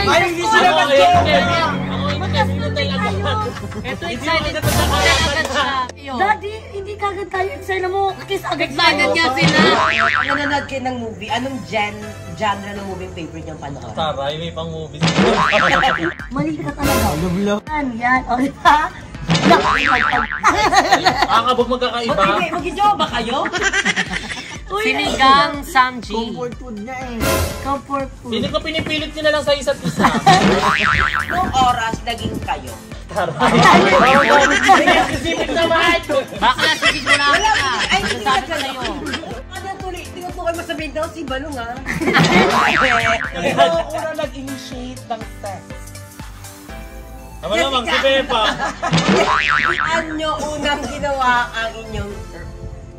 Ay, hindi sila mag-joke! Ito, excited na agad siya. Daddy, hindi kagad tayo excited mo. Kiss agad Excited niya sila. Nanonood kayo ng movie. Anong genre ng movie favorite niyong panoorin? Taray, may pang movies. Mali ka talaga. Yan. O, diba? Kakabog magkakaiba. Mag-jowa ba kayo? Sinigang Samji. Comfort food niya eh. Comfort food. Hindi ko pinipilit nyo na lang sa isa't isa. Nung oras naging kayo. Sisipit naman! Baka nasigit mo na ako ka. Ay, hindi Sabi ko ka sa'yo. Ano tuloy? Tingnan po kayo masabihin daw si Balong ha. Ikaw una nag-initiate ng sex. Tama naman, si Pepa. Ano unang ginawa ang inyong...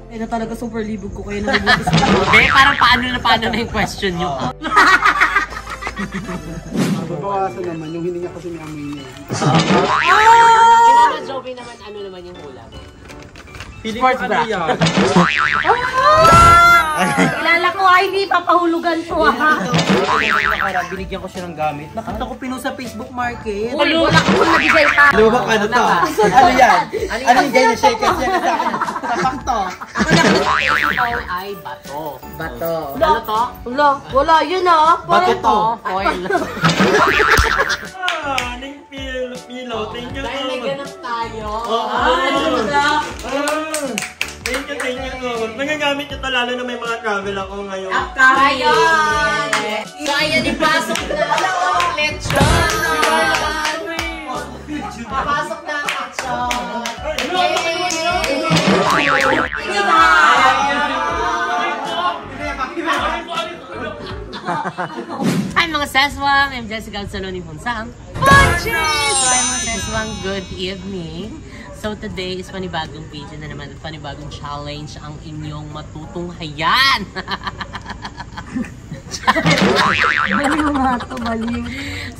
Eh na talaga super libog ko kayo nalibog sa Be, parang paano na yung question nyo. Babawasan naman yung hininga kasi may amoy niya. Si Mama Joby naman, ano naman yung hula? Sports bra. Kilala ko ay hindi papahulugan to ha. Binigyan ko siya ng gamit. Nakita ko pinost sa Facebook Market. Uy, wala ko kung nag-isay pa. Lubak ano to? Ano yan? Ano yung ganyan shake it yan sa akin? Tapak to. Ito ay bato. Bato. Ano to? Wala yun ha. Bato to. Oil. Ning Pilo, thank you Dahil may ganap tayo. Thank you so much. Nagagamit nyo to lalo na may mga travel ako ngayon. Ayun! So, ayan, ipasok na. Lechon! Papasok na ang lechon. Hi mga Seswang! I'm Jessica Alsaloni Punsang. So, hi mga Seswang, good evening. So today is panibagong video na naman at panibagong challenge ang inyong matutunghayan. Baliw nga to, baliw.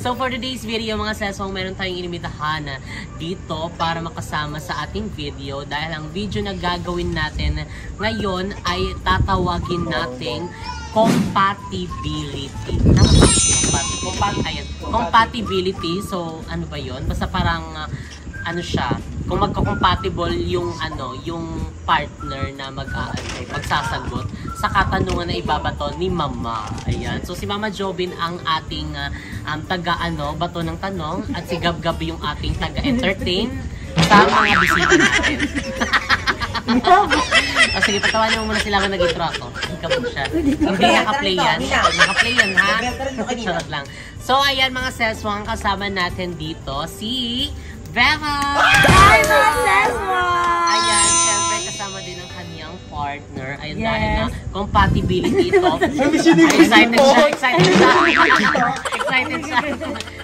So for today's video mga Seswang, meron tayong inimitahan dito para makasama sa ating video dahil ang video na gagawin natin ngayon ay tatawagin nating compatibility. Compatibility. So ano ba yun? Basta parang ano siya, kung magko-compatible yung yung partner na magsasagot sa katanungan na ibabato ni Mama. Ayan. So si Mama Jobin ang ating bato ng tanong at si Gab-Gab yung ating taga-entertain sa mga bisita natin. O sige, patawanin mo muna sila nga nag-intro ako. Ikaw po siya. Hindi naka-play yan. Naka-play yan ha? Charot lang. So ayan mga Seswang, kasama natin dito si Beva! Hi mga Seswang! Ayan, syempre kasama din ang kanyang partner. Ayan, dahil na compatibility ito. Excited siya.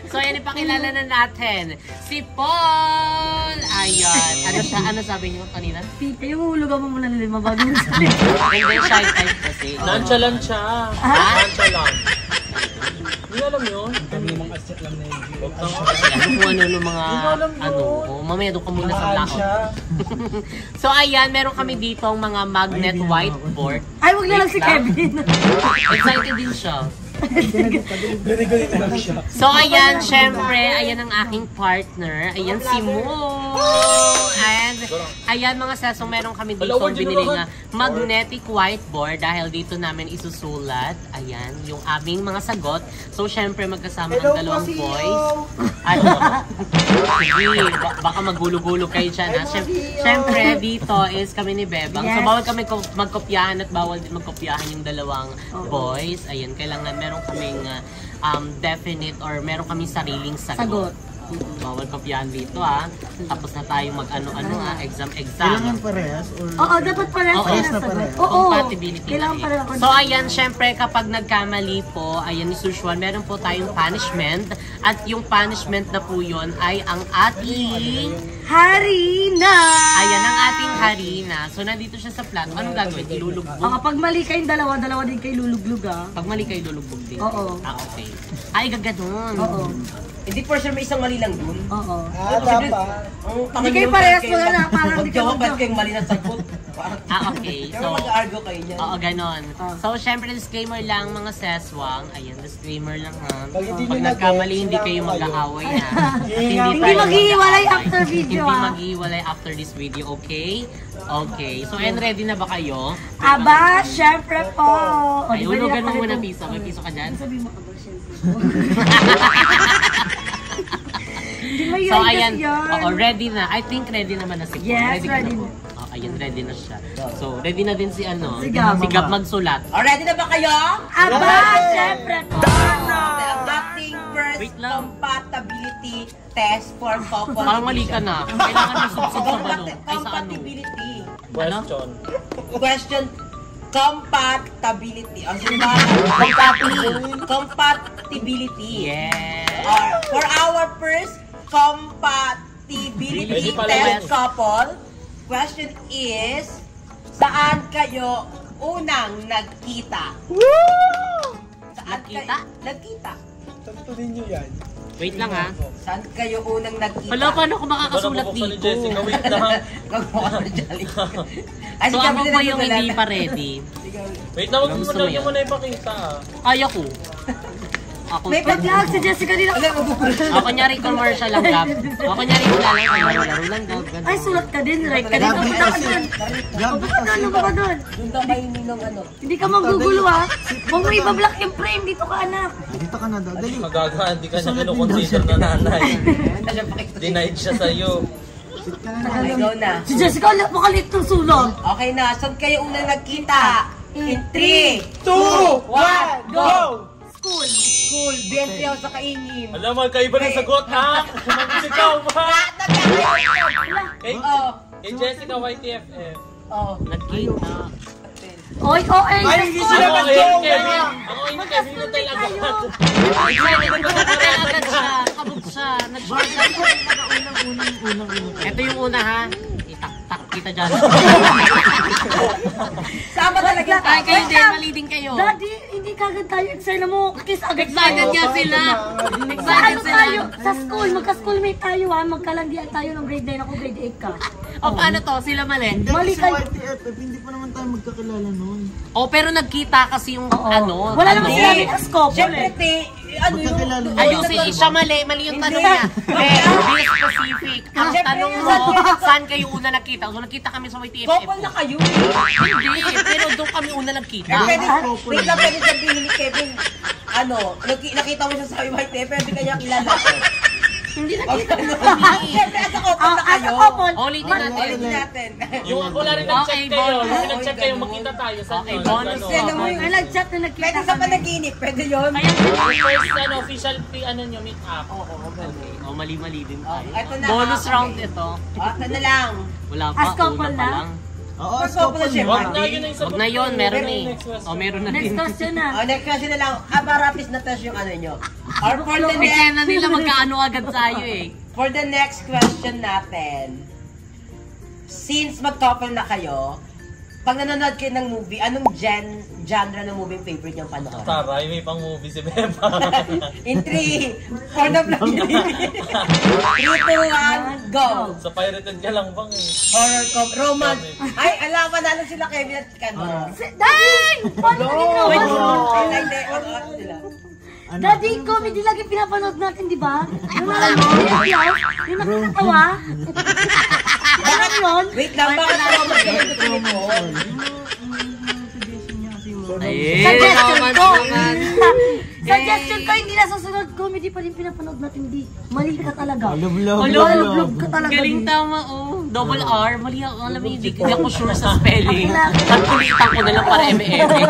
So ayan, ipakilala na natin si Paul! Ayan, ano sabi niyo kanina? Tita, yung hulugan mo muna nila bago mo sabi. Hindi, shy type kasi. Nonchalant siya. Nonchalant. Hindi alam yun. Kami namang asset lang na yun. Ano mga mamaya doon ka muna sa laon. So ayan, meron kami dito ang mga magnet whiteboard. Ay, wag na lang si Kevin. Excited din siya. So ayan, syempre, ayan ang aking partner. Ayan si Mo. And ayan mga Seswang, meron kami dito binili nga magnetic whiteboard dahil dito namin isusulat. Ayan, yung aming mga sagot. So syempre magkasama ang dalawang boys. Sige, baka magulo-gulo kayo dyan ha. Syempre dito is kami ni Bebang. So bawal kami magkopyahan at bawal din magkopyahan yung dalawang boys. Ayan, kailangan meron kaming definite or meron kaming sariling sagot. Bawal kopyahan dito ha. Tapos na tayo mag-ano-ano ha, exam. Kailangan parehas? Oo, dapat parehas kayo na sagot. Oo, compatibility kailangan na parehas. So ayan, syempre kapag nagkamali po, ayan as usual, meron po tayong punishment. At yung punishment na po yun ay ang ating Harina! Ayan ang ating harina. So nandito siya sa plato. Anong gagawin? Ilulugbog? Kapag mali kayong dalawa din kayo luluglug ah. Pag mali kayo lulugbog din? Oo. Okay. Ay, gaganon. Oo. Hindi for sure may isang mali lang dun. Oo. Dapat. Hindi kayo parehas mo na parang hindi kayo Magjawa ba't kayong mali na sagot? Okay. Pero So, mag-argue kayo niyan. oo, ganon. So, syempre, disclaimer lang mga seswang. Ayan, disclaimer lang ha. Pag nagkamali, hindi kayo mag-aaway ha. Hindi maghihiwalay after video, Hindi ah. maghihiwalay after this video, okay? Okay. So, and ready na ba kayo? Aba, syempre po. Ay, ulugan mo muna piso. May piso ka dyan? Sabi mo ka ba, syempre. Hindi mo So, yun, ayan. yan. Oo, ready na. I think ready naman na si Paul. Yes, ka ready po? Oh, ayan, ready na siya. So, ready na din si ano? Si Gab. Si Gab magsulat. O, ready na ba kayo? Aba, syempre po. Ang ating first Wait lang. compatibility test for couple. Parang mali ka na. Kailangan mo subsub sa balon. Ay, sa ano? Compatibility. Question. Question. Compatibility. O, sige compatibility. Yes. For our first compatibility Pwede pala test yan. couple, question is, saan kayo unang nagkita? Saan Nagkita? Nagkita. Tanto ninyo yan. Wait lang ha. Saan kayo unang nagkita? Hala, paano ko Ano makakasulat bubuksan ni dito? Jessica? Wait lang. Gagawa ka na Jolly. Ay, So, si ako Gabi po na yung nagsulat. hindi pa ready. Wait lang, Gusto huwag mo mo yan? na ipakita. Kaya ko. Ako. May Pag-lag si Jessica din ako. Ako nyari commercial lang, Gab. Ako nyari wala lang. Ay, laro lang, Gab. Ay, sulat ka din. Right ka din. Gabi Punta ka kasi. dun. Gabi Punta ka dun. Punta ka dun. Doon ka kayo ninong ano. Hindi ka magugulo, ha? Huwag mo ibablock yung frame. Dito ka, anak. Dito ka na daw, dali. Magaga, hindi ka na kinukonsider na nanay. Ano siya pakita? Denied siya sa'yo. Okay, go na. Si Jessica, makalit ng sulat. Okay na, saan kayo unang nagkita? In 3, 2, 1, go! School. School, 20 ako sa kaingin. Alam mo, kaiba ng sagot ha? Ikaw ba? Kay, Oh, kay Jessica YTFF. oh. Nagkita. Oy, oy, sa Ay, hindi school. sila Ako, mag-joke! Kevin. Ako, hindi Kevin Magka-school Hotel tayo. agad. Agad siya. Kabog siya. Nag-short siya. Ito yung una ha. Itak-tak kita dyan. Sama talaga Ay, kayo Wait din. lang. Mali din kayo. Daddy, hindi kagad tayo eksena mo. Kiss agad Excited nga sila. Sa Excited ano sila. tayo? Sa school, magka-schoolmate tayo ha. Magkalandian tayo ng grade 9. Ako grade 8 ka. O paano to? Sila mali. Mali Si kayo. YTFF, hindi pa naman tayo magkakilala noon. O pero nagkita kasi yung ano. Wala naman ano. sinabi ng scope. Siyempre, te, ano yung... Magkakilala. Ayusin, siya mali. Mali yung tanong niya. Be specific. Ang Siyempre, tanong mo, saan kayo una nakita? So nagkita kami sa YTFF. Couple na kayo. Hindi, pero doon kami una nagkita. Pwede, wait lang, pwede sabihin ni Kevin, ano, nakita mo siya sa YTF, pwede kanya kilala. Hindi nakita. Siyempre, as a couple na kayo. Ulitin natin. Ulitin natin. Yung wala rin nag-check Okay, kayo. bonus. Yung nag-check kayo, magkita tayo. Sa Okay, bonus. Sino mo yung... Ay, nag-chat na nakita Pwede sa panaginip, pwede yun. First, official meet up. Okay. O, mali-mali din tayo. Ito na, Bonus okay. round ito. Ito na lang. Wala pa, As couple una pa na? lang. Oo, First couple na siya. Wag na, yun na yung Huwag sagot. na yun, meron Pero eh. next question. O, meron na Next din. question na. Next question na lang. Rapid na test yung ano nyo. Or for the May next... kaya na nila magkaano agad sa'yo eh. For the next question natin, since mag-couple na kayo, pag nanonood kayo ng movie, anong genre ng movie favorite niyong panoorin? Taray, may pang movie si Beba. In 3, for the vlog. 3, 2, 1, go! Sa pirated ka lang bang eh. Horror, romance. Ay, alam, panalo sila Kevin at Canberra. Dang! Paano ka din Ay, hindi, ano sila? Daddy, comedy lagi pinapanood natin, di ba? Yung alam mo, yung nakakatawa. Alam mo yun? Wait lang, bakit romance kayo gusto nito? Ayun, Suggestion romance ko. naman. Suggestion ko, hindi nasusunod. Comedy pa rin pinapanood natin, di. Mali ka talaga. Love. Love ka talaga, Galing di. tama, oh. Double R. Mali ako. Alam mo, hindi ako sure sa spelling. Tagpulitan ko na lang para eme-eme.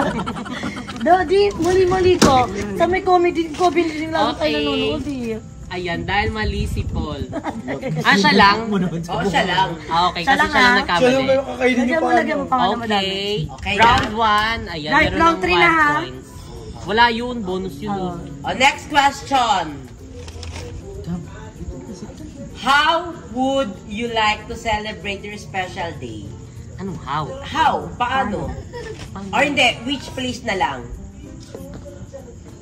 Daddy, mali-mali ko. Sa may comedy ko, bilhin lang tayo Okay. nanonood, eh. Ayan, dahil mali si Paul. Siya lang? Oo, siya lang. Okay, Siya kasi lang, siya lang ah. Siya nagkamali. naman yung kakainin niyo Lagyan mo pa. pangalan mo, Daddy. Okay. Okay, Round 1. Ayan, Right, meron round ng 3 na, 1 ha? points. Wala yun, bonus yun. Oh. oh. Oh, next question. How would you like to celebrate your special day? Ano, how? How? Paano? Or hindi, which place na lang?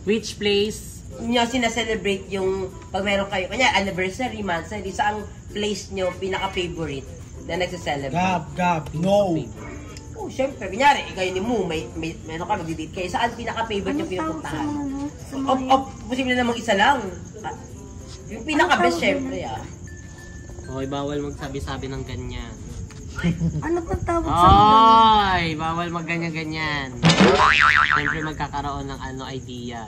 Which place? Nyo sinaselebrate yung pag meron kayo, kanya anniversary, monthsary, saang place nyo pinaka-favorite na nagsaselebrate? Gab, no. Oo, syempre. Kunyari, ikaw ni Mu, may ano ka, magdi-date kayo. Saan pinaka-favorite yung pinupuntahan? Posible namang isa lang. Yung pinaka-best, syempre, Okay, bawal magsabi-sabi ng ganyan. Ano pang tawag sa Ay, bawal magganyan-ganyan. Siyempre magkakaroon ng idea.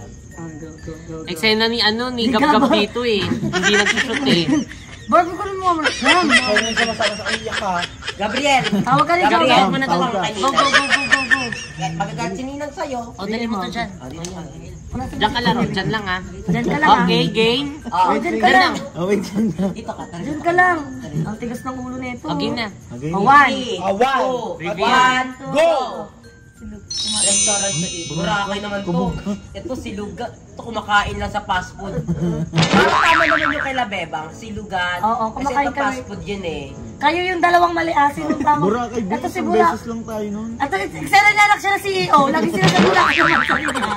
go. Eksena ni Gab-Gab dito eh. Hindi nagsushoot eh. Barbie ko rin mo naman. Ram. Huwag nang sumasama sa iyak ka. Gabriel! Tawag ka rin, Gabriel, Gabriel. mo na tawag Go, kanina. go. Magagalit si Ninang sa'yo. O, dali mo to dyan. Dito ka. Diyan ka lang, dyan lang ah. Diyan ka lang. Okay, game. Diyan ka lang. Wait lang na. Dito ka. Diyan ka lang. Ang tigas ng ulo nito. Okay na. Okay. One. Reveal. Go! Restaurant sa ito. Burakay naman to. Ito silugan. Ito kumakain lang sa fast food. Parang tama naman yung kay Labebang. Silugan. Oo, Kasi kumakain ito kami. fast food yun eh. Kayo yung dalawang mali-asin ng tama. Burakay, Ito si isang Burak. beses lang tayo nun. At eksena niya anak siya na CEO. Lagi sila sa Burakay.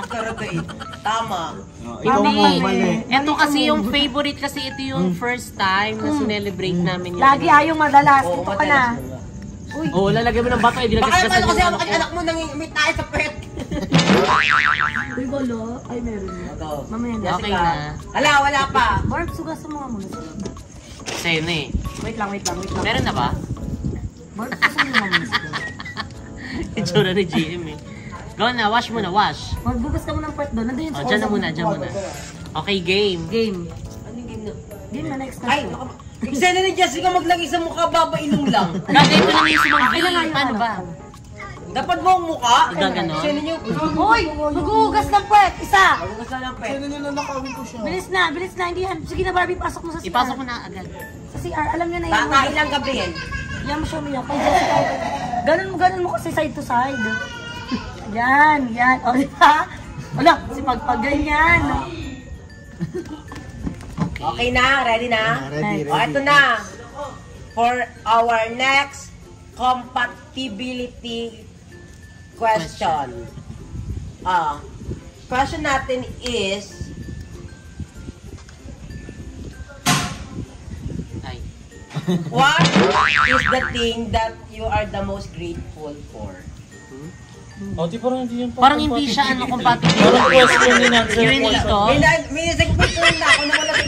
Talaga eh. Tama. Ikaw mo, mali. Ito kasi yung favorite kasi ito yung first time na sinelebrate namin yun. Lagi ayong madalas. Oo, Ito ka na. madalas. Oo, lalagyan mo ng bato eh. Baka Dinagkasgasan naman kasi yung ako kay anak mo may tayo sa pet. Uy, bolo. Ay, meron na. Ito. Mamaya na. Okay na. Wala pa. Barb, sugasan mo nga muna. Eksena eh. Wait lang. Meron na ba? Barb, sugasan mo nga muna. Itsura ni GM eh. Go na, wash mo na, wash. Magbugas ka mo ng part doon. Nandun yung O, dyan na muna, dyan muna. Okay, game. Game. Anong game na? Game na next Ay, na. eksena ni Jessica maglagay sa mukha, babailong lang. Gagawin ko lang yung sumang Ilan nga game. yung Paano ba? Dapat mo ang mukha. Gaganon? Eksena niyo. Hoy! Maghuhugas ng puwet! Isa! Huwag ka lang pet. Sino nyo na nakawin ko siya? Bilis na! Hindi yan. Sige na, Barbie, pasok mo sa CR. Ipasok mo na agad. Sa CR, alam niyo na yan. Kakain lang, Gabriel. Yan mo siya umiyak. Kay Jessica. Ganun mo kasi side to side. Yan. O, diba? Wala, si pagpag ganyan. Okay na? Ready na? Ready, O, ito na. For our next compatibility question. Question natin is, Ay. what is the thing that you are the most grateful for? O, di parang hindi yun. Parang hindi siya compatible. Parang question din answer Yun question. ito. May segment ko na ako na wala sa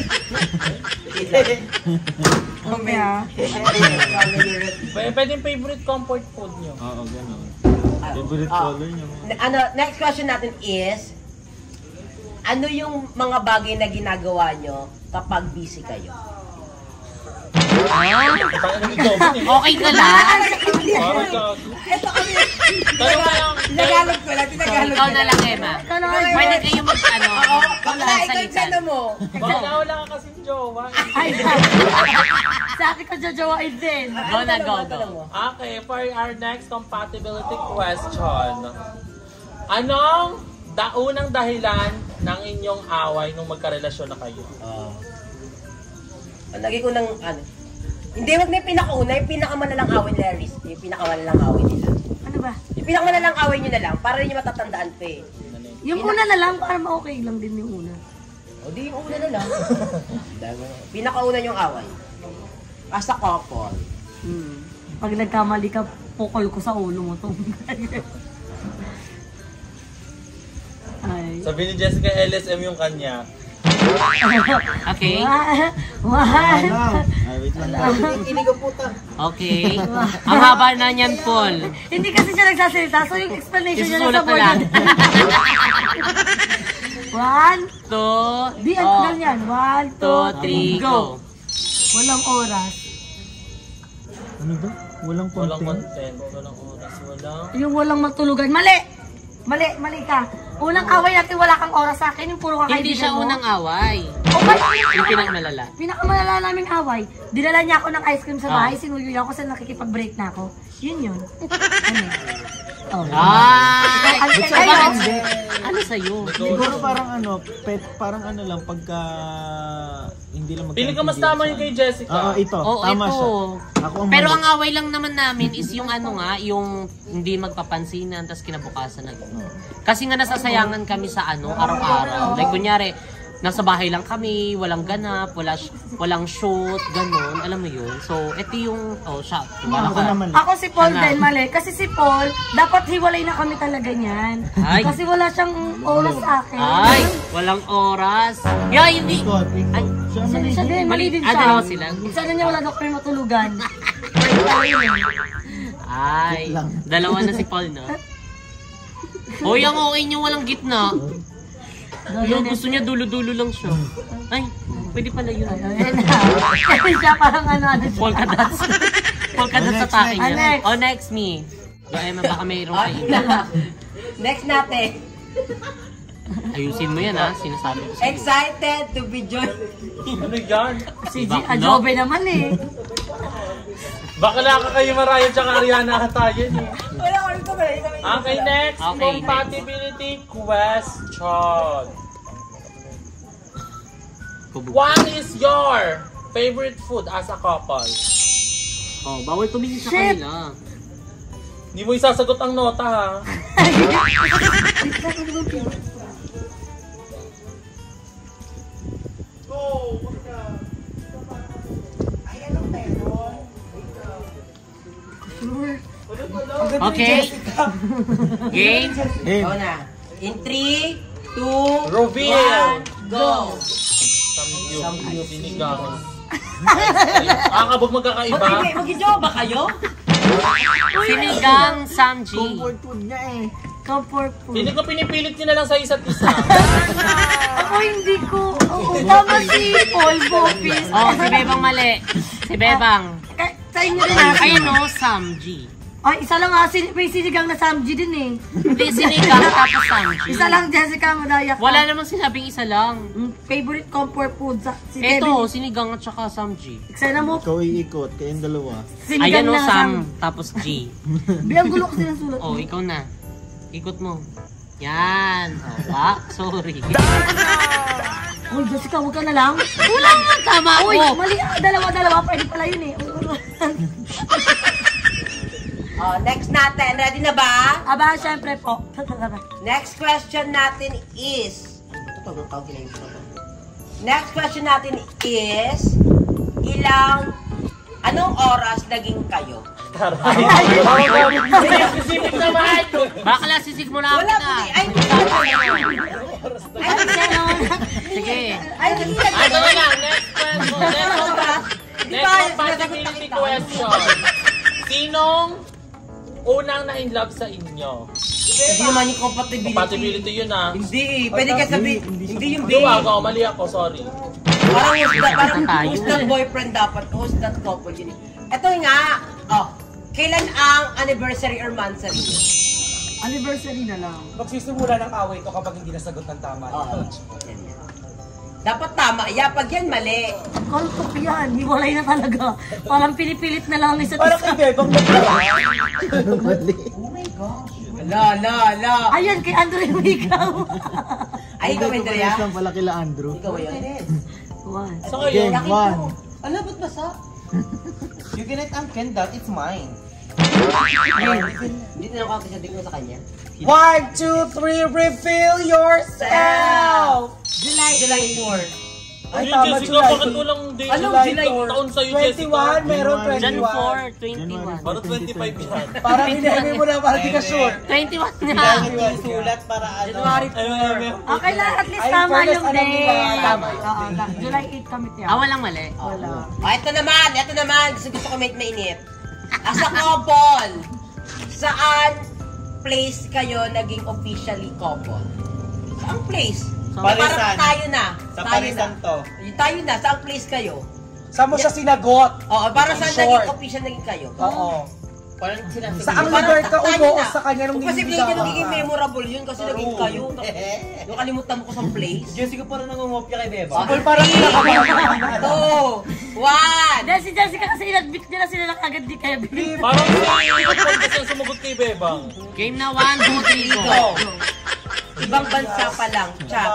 Pwede yung favorite comfort food nyo. Oo, gano'n. Favorite color niyo. Next question natin is, ano yung mga bagay na ginagawa nyo kapag busy kayo? Okay ka lang? Parang ka. Ito kami, Tanong na lang. tinagalog ko lang, tinagalog Ikaw na lang, Emma. Ikaw na, Pwede kayo mag-ano. Baka ikaw yung sana mo. Baka wala ka kasing jowa. Ay, sa akin ko jajawain din. Go na, go. Okay, for our next compatibility question. Anong unang dahilan ng inyong away nung magkarelasyon na kayo? Lagi ko ng ano. Hindi, wag na yung pinakauna, yung pinakamalalang away nila, Riz. Yung pinakamalalang away nila. Ano ba? Yung pinakamalalang away nyo na lang, para rin yung matatandaan pa eh. Yung una na lang, para ma-okay lang din yung una. O di yung una na lang. Pinakauna yung away. As a couple. Pag nagkamali ka, pukol ko sa ulo mo to. Ay. Sabi ni Jessica, LSM yung kanya. Okay? One. Ay, wait lang. Hindi ko puta. Okay. Ang haba na niyan, Paul. Hindi kasi siya nagsasalita, so yung explanation niya Isusulat nasa na board. lang. One. Di, ano Oh. lang yan? 1, 2, 3, 2, 3, go. Walang oras. Ano ba? Walang Walang content? content, walang oras, walang... Yung walang matulugan. Mali ka. Unang away natin, wala kang oras sa akin. Yung puro kakaibigan mo. Hindi siya unang away. O ba? Yung pinakamalala. Pinakamalala naming away. Dinala niya ako ng ice cream sa bahay. Sinuyo niya ako kasi nakikipag-break na ako. Yun. Ano? Oh. Ay! Ay, Ano sa'yo? Siguro parang parang lang pagka hindi lang Pili ka mas tama yung kay Jessica. Oo, ito. Oo, Tama ito. siya. Ako ang Pero mali. ang away lang naman namin is yung yung hindi magpapansinan, tapos kinabukasan na gano'n. Kasi nga nasasayangan kami sa araw-araw. Like kunyari, nasa bahay lang kami, walang ganap, walang shoot, ganun, alam mo yun. So, ito yung, siya. Ako si Paul din, mali. Kasi si Paul, dapat hiwalay na kami talaga niyan. Ay. Kasi wala siyang oras sa akin. Ay, walang oras. Hindi. Ay, Siya din, mali din siya. dalawa sila. Isa na niya wala daw kami matulugan. Ay, dalawa na si Paul, no? Hoy, ang okay niyo, walang gitna. Yung gusto niya, dulo-dulo lang siya. Ay, pwede pala yun. Ayan na. Kasi siya parang ano siya. Polka dots. Polka dots sa takin niya. Next. Oh, next me. Emma, baka mayroong kayo. Next natin. Ayusin mo yan, ha? Sinasabi ko sa'yo. Excited to be joined. Ano yan? Si G. Adobe naman eh. Bakla ka kayo Mariah tsaka Ariana tayo eh. Wala ko rin ko ba? Okay, next. Okay, Compatibility question. Kubog. What is your favorite food as a couple? Oh, bawal tumingin sa Shit. kanila. Hindi mo isasagot ang nota ha. Okay. Game. Go na. In 3, 2, Reveal. 1, go! Samgyup. Sinigang. Kabog magkakaiba. Mag-jowa ba kayo? Sinigang Samji. Comfort food niya eh. Comfort food. Hindi ko pinipilit nyo na lang sa isa't isa. Ako hindi ko. Oo, tama si Paul Bopis. Oh, si Bebang mali. Si Bebang. Sa inyo din ah. Ayun no, Samji. Ay, isa lang ah. May sinigang na Samji din eh. Hindi, sinigang tapos Samji. Isa lang, Jessica Madaya ka. Wala namang sinabing isa lang. Favorite comfort food sa si Eto, Kevin. sinigang at saka Samji. Eksena mo, Ikaw iikot, kayong dalawa. sinigang Ayan no, na Sam, tapos G. Bilang gulo kasi ng sulat. Oh, ikaw na. Ikot mo. Yan. Oh, sorry. Uy, Jessica, huwag ka na lang. Wala nga tama Uy, ako. mali ah. Dalawa-dalawa. Pwede pala yun eh. Next natin. Ready na ba? Aba, syempre po. Next question natin is... Next question natin is... Anong oras naging kayo? Specific naman. Bakla, sisig mo lang Wala kita. po ay, Sige. Ito na lang. Next question. Next compatibility question. Sinong unang na-inlove sa inyo? Hindi naman yung compatibility. Compatibility yun ah. Hindi, pwede ka sabihin. Hindi yung Hindi babe. ako, mali ako, sorry. Parang who's that boyfriend dapat, who's that couple yun. Ito nga, kailan ang anniversary or monthsary niyo? Anniversary na lang. Magsisimula ng away ito kapag hindi nasagot ng tama. Dapat tama, pag yan mali. Kontok yan. Hiwalay na talaga. Parang pinipilit na lang ang isa't Parang isa. kay Bebang nagkala. Mali. La. Ayan, kay Andrew ikaw. Ay, ikaw, Andrea? lang pala kila Andrew. Ikaw ba yun? One. So kayo, Game 1. Ano, ba't basa? You can eat ang candle, it's mine. Dito na ako sa tingin sa kanya. 1, 2, 3, reveal yourself! July 4. Ay, Ay, tama, Jessica, July. bakit walang date? Anong July? Taon sa'yo, Jessica. 21, meron Jan 21. 4, 21. Parang 25 yan. Parang hinihimi mo na, parang di ka sure. 21 na. Sulat para ano. January 4. Okay lang, at least Ay, tama fairness, yung alam niyo ba? day. Tama. Oo, July 8 kami tiyan. Walang mali. Wala. Ito naman. Gusto ko mainit. As a couple, saan place kayo naging officially couple? Saan place? Parisan. Parang tayo na. Sa Tayo Parisan na. to. Tayo na. Saan place kayo? Saan mo siya sinagot? Oo, para saan Short. naging official naging kayo? Oo. Parang sinasabi. Sa ang lugar ka umo o sa kanya nung Kasi hindi nililigawan ka nagiging ka? memorable yun kasi naging kayo. Yung kalimutan mo ko sa place. Jessica parang nangungopia kay Beba. Okay. Paul parang nakakabang. 2, 1. Dahil si Jessica kasi inadmit nila sila lang agad di Kevin. Parang si Paul kasi ang sumagot kay Bebang. Game na 1, 2, 3, Go. go. Ibang bansa pa lang. Chat.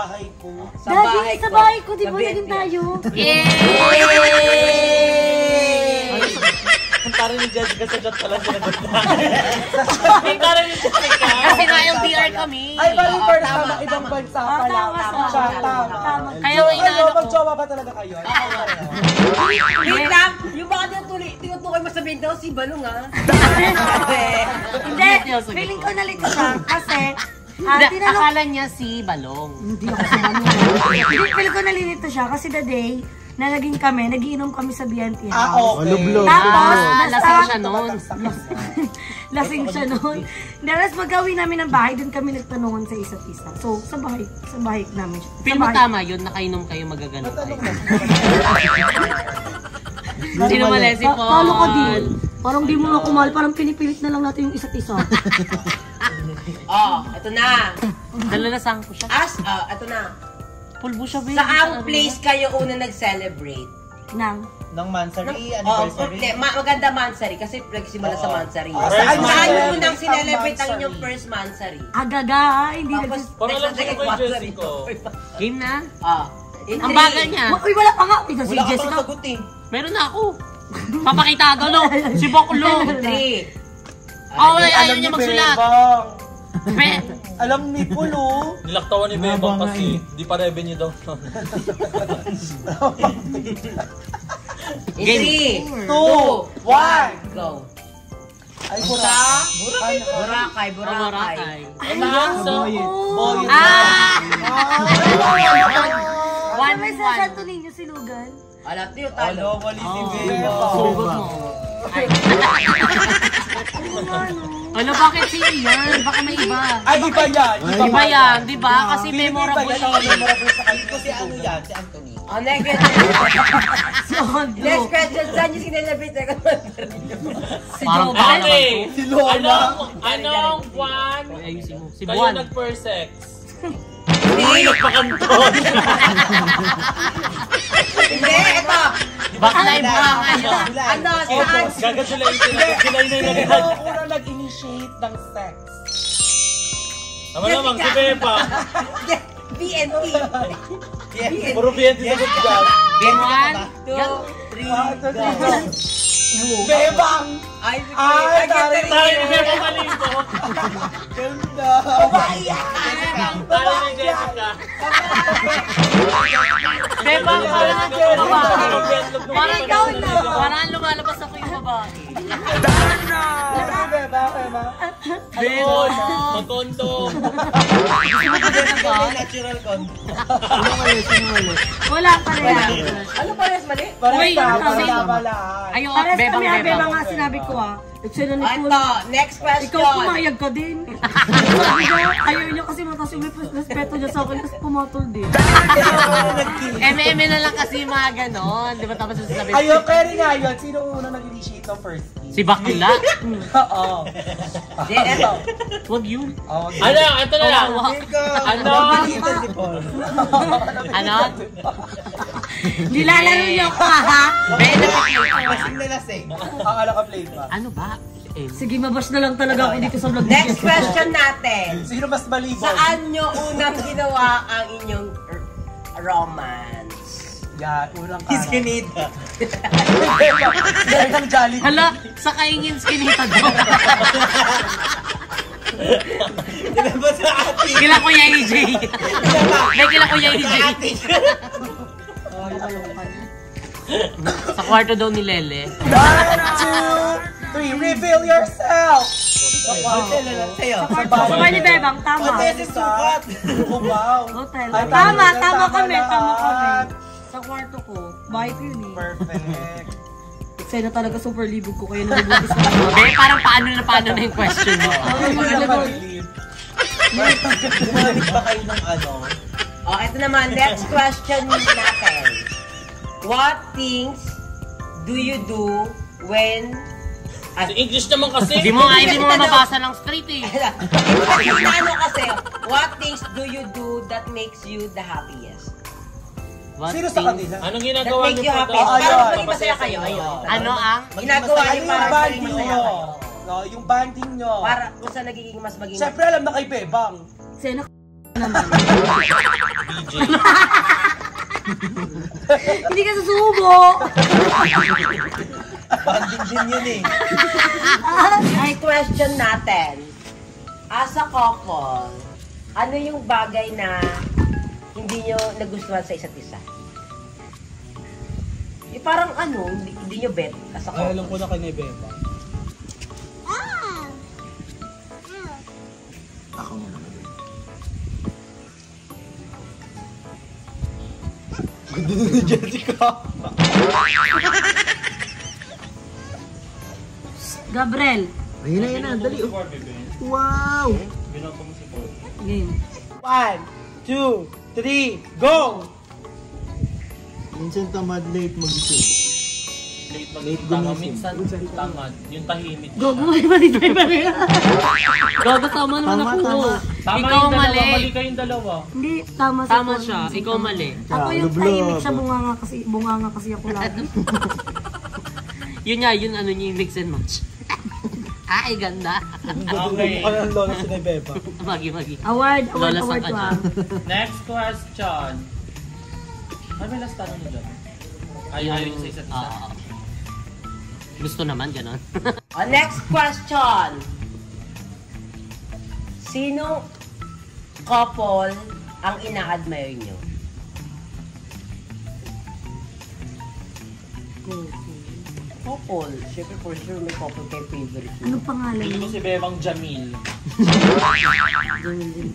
Sa Daddy, sa bahay ko, di Sa ba Vietnam. naging tayo? Yay! Parang ni Jessica sa chat pala sinagot na. Parang ni Jessica. Kasi nga yung DR kami. Ay, parang first tama, ibang bansa Oh, pala. tama. Siya, tama. Kaya Yung nga inaano ko. magjowa ba talaga kayo? Wait lang, yung baka tinutukoy mo sabihin daw si Balong Hindi, feeling ko nalito siya kasi Hindi, tinanong akala niya si Balong. Hindi ako sa ano. Feeling ko nalilito siya kasi the day na naging kami, nagiinom kami sa BNT Ah, house. okay. Tapos, Lasing siya noon. lasing siya noon. Dalas mag-awi namin ng bahay, doon kami nagtanungan sa isa't isa. So, sa bahay namin siya. Feel mo tama yun, nakainom kayo magagano kayo. Sino mali si Paul? Talo ka din. Parang di mo nga kumahal, parang pinipilit na lang natin yung isa't isa. Oh, ito na. Nalalasahan ko siya. Ito na. Pulbo siya, babe. Saang place kayo una nag-celebrate? Nang. Ng Mansari, Oh, anniversary. maganda Mansari kasi nagsimula sa Mansari. Saan Saan Mansari? yung unang sinelebrate ang Mansari. inyong first Mansari? Agaga, hindi Tapos, nag- Parang alam ko next kay Mansari. Jessica. Game na. In Ang bagal niya. Uy, wala pa nga. Ito si Wala ka Jessica. pang sagot eh. Meron na ako. Papakita no? Si Boklo. 3. Oh, ayaw niya magsulat. Be. Alam ni Pulo. Nilaktawan ni Bebang kasi di pa revenue daw. In 3, 2, 1, go. Ay, Boracay. Boracay. Alonso. Ah! One may sa Santo Niño silugan. Alam niyo, talo. Mali si Sugot mo. Ano, bakit siya yan? Baka may iba. Ay, iba yan. Iba yan, di ba? Kasi memorable Iba yan. yun. Memorable sa kanya. Kasi ano yan, si Anthony. Next question. Saan yung sinelebrate na Parang baka Okay. naman Si Lola. Anong buwan to. Ayusin mo. Si kayo Buwan. nag-first sex? Hindi, nagpakanton. Hindi, ito. Backline ba kayo? Ano, saan? Gagasulayin sila. Sila yung Sino nagagad. ang unang nag-initiate ng sex? Tama naman, si Beba. BNT. Puro BNT sagot dyan. Game 1. Bebang! Ay, Ay, Tayo, Beba Malibo. Ganda! Tayo ni Jessica. Beba, parang ako yung babae. Parang ikaw na. Parang lumalabas ako yung babae. Beba, Beba. Ayun, mag-condom. Natural con. Wala pa rin. Ano pa rin mali? Uy, kasi- Balaan. Ayun, Pares bebang kami, Beba bebang. nga sinabi ko Eksena ni Paul. Ito, next question. Ikaw pumayag ka din. Sabi niya, ayaw niya kasi mataas yung respeto niya sa akin kasi pumatol din. MM na lang kasi mga ganon. Di ba tapos sasabihin? Ayun, kaya rin nga yun. Sino ang unang nag-initiate ng first kiss? Si Bakla? Oo. Then, ito. Huwag yun. Oo. Ano, ito na lang. Ano? Si Paul. Ano? Nilalaro niyo ko ha? Lasing na lasing. Ang alam ka plate ba? Ano ba? Sige, mabash na lang talaga ako dito sa vlog ni Next Jessica. question natin. Sino mas malibog? Saan nyo unang ginawa ang inyong romance? Yan, unang Kiss kanan. Kinita. Yan ang jolly. Hala, sa kaingin skinita daw. Diba ba sa atin? Kila ko yay ni Jay. May kila ko yay ni Jay. Sa kwarto daw ni Lele. 1, 2, 3, reveal yourself! Hotel na lang sa'yo. Sabay ni Bebang, tama. Hotel si Sukat. Oh, wow. Hotel. Ay, Tama kami. lahat. Sa kwarto ko, bahay ko yun eh. Perfect. Eksena talaga super libog ko, kaya nabubudis ko. Be, parang paano na yung question mo. Gumamit ba kayo ng ano? Oh, ito naman, next question natin. What things do you do when... Sa English naman kasi. Hindi mo mabasa ng straight eh. Ano kasi, what things do you do that makes you the happiest? What Sino sa things- kanila? Anong That ginagawa make niyo you po happy? daw? Oh, Para ayun. maging masaya kayo. Ayun. Ano ang? Ginagawa Ano niyo yung para maging banding masaya nyo? kayo. No, yung banding nyo. Para kung saan nagiging mas maging... Siyempre alam na kay Bebang. Eksena naman. DJ. Hindi ka susubo! Banding din yun eh. Next question natin. As a couple, ano yung bagay na hindi nyo nagustuhan sa isa't isa? Parang ano, hindi nyo bet as a couple. Alam ko na kay Beba. Ako muna. Ganda na ni Jessica. Gabriel. Ayun na, dali. Wow! Binoto mo si Paul. Game. 1, 2, 3, go! Minsan tamad late magising. Late Late mag-tama. gumising. Minsan tamad. Yung tahimik siya. Gogo, may mali tayo pa rin. Gogo, tama naman Tama, ako. tama. Tama Ikaw yung dalawa. mali. Mali kayong dalawa. Hindi, tama si Tama Paul. siya. Ikaw mali. Ako yung Lublob. tahimik siya, bunganga kasi ako lagi. Yun nga, yun ano niya yung mix and match. Ay, ganda. Okay. Mukha ng lola si Beba. Magi. Award Lola to Sangka ah. Next question. Ay, may last tanong na dyan. Ayaw yung sa isa't isa. Gusto naman, gano'n. Next question. Sino couple ang ina-admire nyo? Couple. Siyempre, for sure, may couple kayo favorite. Anong pangalan Hindi mo? ko si Bebang Jamil.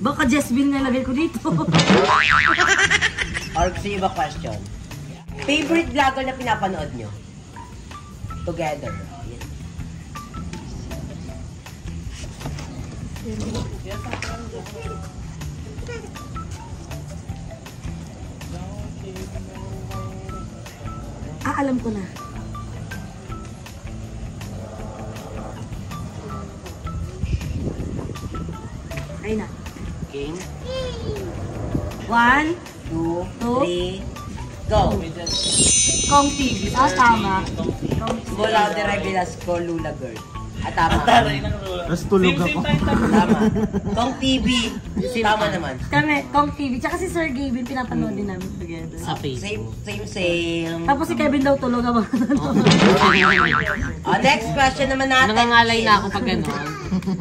Baka Jessville na lagay ko dito. Or sa iba question. Favorite vlogger na pinapanood nyo? Together. Yan. Alam ko na. Ay na. Game. 1, 2, Two. 3, go! Kong TV. Tama. Bola de Revelasco, Lula Girl. At tama. Tapos tulog ako. Tama. Kong TV. Tama naman. Kami, Kong TV. Tsaka si Sir Gavin, pinapanood din namin together. Sa Same, Facebook. same. Tapos si Kevin daw tulog ako. Next question naman natin. Nangangalay na ako pag gano'n.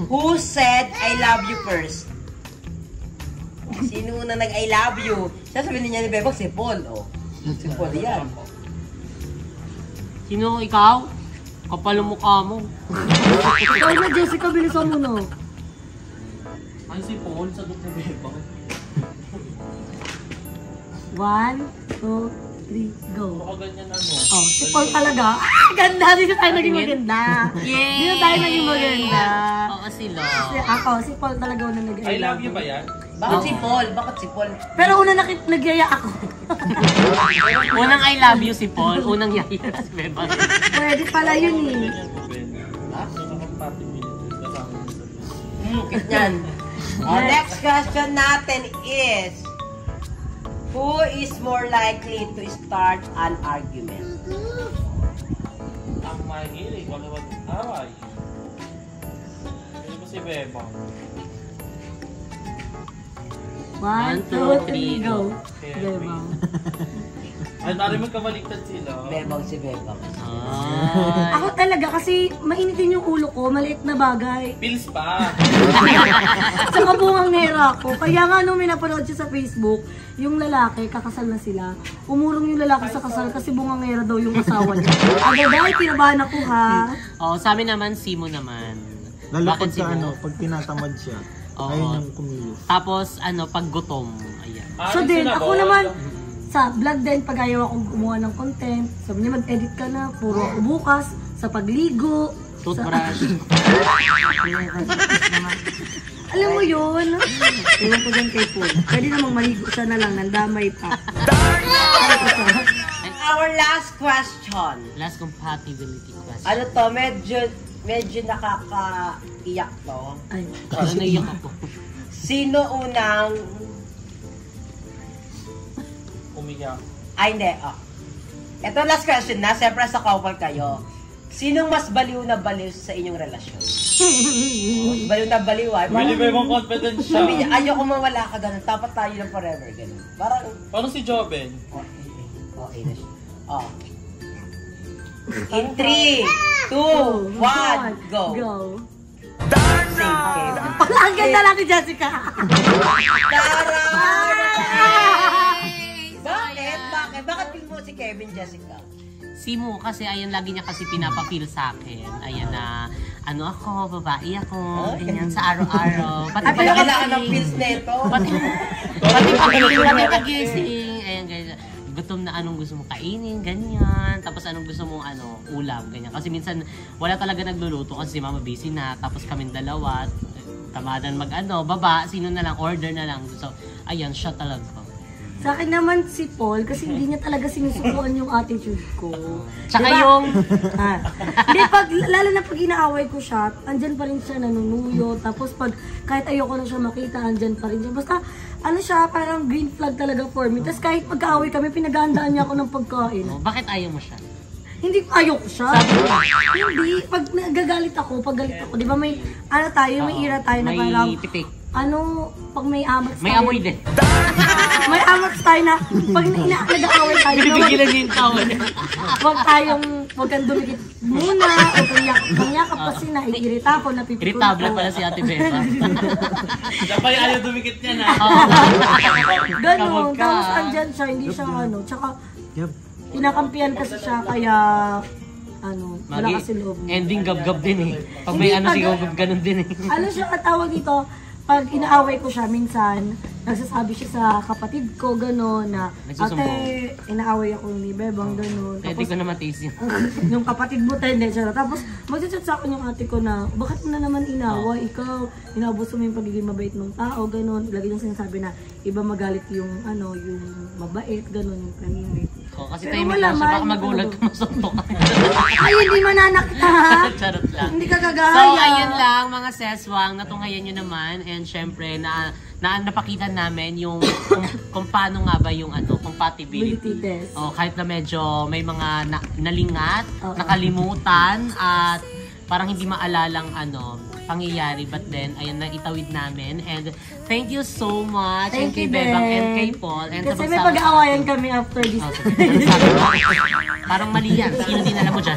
Who said I love you first? Sino na nag-I love you? Sasabihin niya ni Bebang si Paul. Oh. Si Paul yan. Sino ikaw? Kapal ang mukha mo. Ikaw na, Jessica, bilisan mo no. Ay, si Paul sa ni Bebang. 1, 2, 3, go. Baka ganyan ano. Oh, si Paul talaga. Ganda! Dito tayo naging maganda. Yay! Dito tayo naging maganda. Oo, sila. Si Paul talaga una nag I love you ba yan? Bakit si Paul? Bakit si Paul? Pero una nagyaya ako. Unang I love you si Paul, unang yaya si Bebang. Pwede pala yun eh. Kit yan. Next question natin is, who is more likely to start an argument? Ang mahilig, wala away. Hindi ko si Bebang. 1, 2, 3, go. Diba? Ay, nari magkabaliktad sila. Bebang si Bebang. Ay. Ako talaga kasi mainitin yung ulo ko, maliit na bagay. Pills pa. Sa kabungang nera ko. Kaya nga nung minapanood siya sa Facebook, yung lalaki, kakasal na sila. Umurong yung lalaki sa kasal kasi bungang nera daw yung asawa niya. Agad, kinabahan ako ha. Oo, sa amin naman, Simo naman. Lalakad Bakit si sa Mo? ano, pag tinatamad siya. Oo. Ayun yung kumilos. Tapos, pag gutom. Ayan. So din, ako naman, sa vlog din, pag ayaw akong gumawa ng content, sabi niya mag-edit ka na, puro ako bukas, sa pagligo, Toothbrush. alam mo yun? Ewan ko dyan kay Paul. Pwede namang maligo siya na lang, nandamay pa. Our last question. Last compatibility question. Ano to, medyo nakakaiyak to. Ay, Parang naiyak ako. Sino unang... Umiyak. Ay, hindi. Oh. Ito last question na. Siyempre sa couple kayo. Sinong mas baliw na baliw sa inyong relasyon? Baliw na baliw ay. Pwede ba ibang confident siya? Sabi niya, ayoko mawala ka ganun. Dapat tayo lang forever ganun. Parang... Paano si Joben? Okay na siya. Oh. In 3, 2, 1, go. Go. Same. Pala, ang ganda lang ni Jessica. Tara! Bakit? Bakit feel mo si Kevin, Jessica? Si Mo kasi ayan lagi niya kasi pinapa-feel sa akin. Ayan na ano ako, babae ako, ganyan sa araw-araw. Pati Ay, kailangan ng pills neto. Pati pagising. Ayan, ganyan. Gutom na anong gusto mo kainin, ganyan. Tapos anong gusto mong ulam, ganyan. Kasi minsan wala talaga nagluluto kasi si mama busy na. Tapos kaming dalawa, tamadan baba, sino na lang, order na lang. So, ayan, siya talaga. Sa akin naman si Paul, kasi hindi niya talaga sinusukuan yung attitude ko. Tsaka Diba? yung... Hindi, lalo na pag inaaway ko siya, andyan pa rin siya nanunuyo. Tapos kahit ayoko na siya makita, andyan pa rin siya. Basta, siya, parang green flag talaga for me. Tapos kahit pagkaaway kami, pinaghahandaan niya ako ng pagkain. Bakit ayaw mo siya? Hindi ko ayoko siya. Hindi, pag nagagalit ako, di ba may, may ira tayo na parang... May pitik. Pag may amats May tayo. amoy din. May amats tayo na, pag nag-aaway tayo, Binibigilan niya yung tawa niya. Huwag kang dumikit muna, o kung yakap kasi naiirita ako, napipikul ko. Irritable pala si Ate Beba. Dapat yung ayaw dumikit niya na. Ganon, tapos andyan siya, hindi siya tsaka, kinakampihan kasi siya, kaya, wala kasi loob niya. Ending gab-gab din eh. Pag may Hindi, siguro ganun din eh. Siya katawag dito, pag inaaway ko siya, minsan, nagsasabi siya sa kapatid ko, gano'n, na, ate, inaaway ako ni Bebang, gano'n. Pwede ko na matiis yun. Yung kapatid mo, siya. Tapos, magchat sa akin yung ate ko na, bakit mo na naman inaaway? Ikaw, inaabos mo yung pagiging mabait ng tao, gano'n. Lagi niyang sinasabi na, iba magalit yung, yung mabait, gano'n, yung kanina. Kasi tahimik lang siya, baka magulat ka, masuntok ka. Ay, hindi mananakta, ha? Charot lang. Hindi ka gagaya. So, ayun lang mga seswang, natunghayan nyo naman. And syempre, napakita namin yung kung paano nga ba yung compatibility. Test. Kahit na medyo may mga nalingat, nakalimutan, at parang hindi maalalang pangyayari, but then ayun na itawid namin. And thank you so much. Thank kay you Bebang din. and kay Paul. And Kasi may pag-aawayan kami after this. Parang mali yan. Sino din alam mo dyan?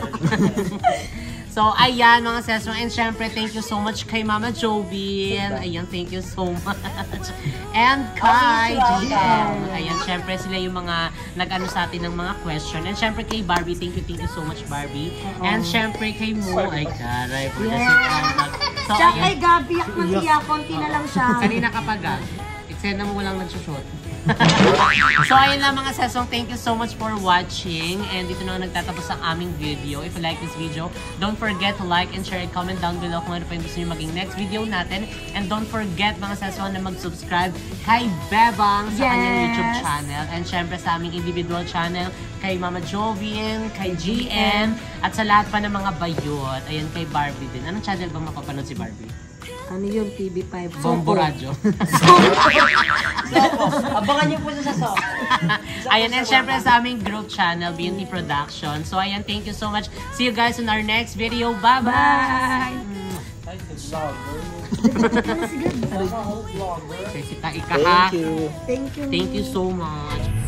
So, ayan mga session. And syempre, thank you so much kay Mama Jovi. Ayan, thank you so much. And kay GM. Ayan, syempre sila yung mga nag-ano sa atin ng mga question. And syempre kay Barbie, thank you so much Barbie. And syempre kay Mo, ay karay po. So, Tsaka kay Gabi, konti na lang siya. Kanina kapag eksena mo walang nagsushot. So ayun lang mga sesong, thank you so much for watching. And dito na nagtatapos ang aming video. If you like this video, don't forget to like and share and comment down below kung ano pa yung gusto nyo maging next video natin. And don't forget mga sesong na mag-subscribe kay Bebang sa kanyang YouTube channel. And syempre sa aming individual channel, kay Mama Jovin, kay GM, at sa lahat pa ng mga bayot. Ayan, kay Barbie din. Anong channel bang mapapanood si Barbie? Ano yung TV5? Bombo Radyo. Abangan niyo po sa Soko. Ayan, and syempre sa aming group channel, BNT Production. So ayan, thank you so much. See you guys in our next video. Bye-bye! Sige. Thank you. Thank you. Thank you so much.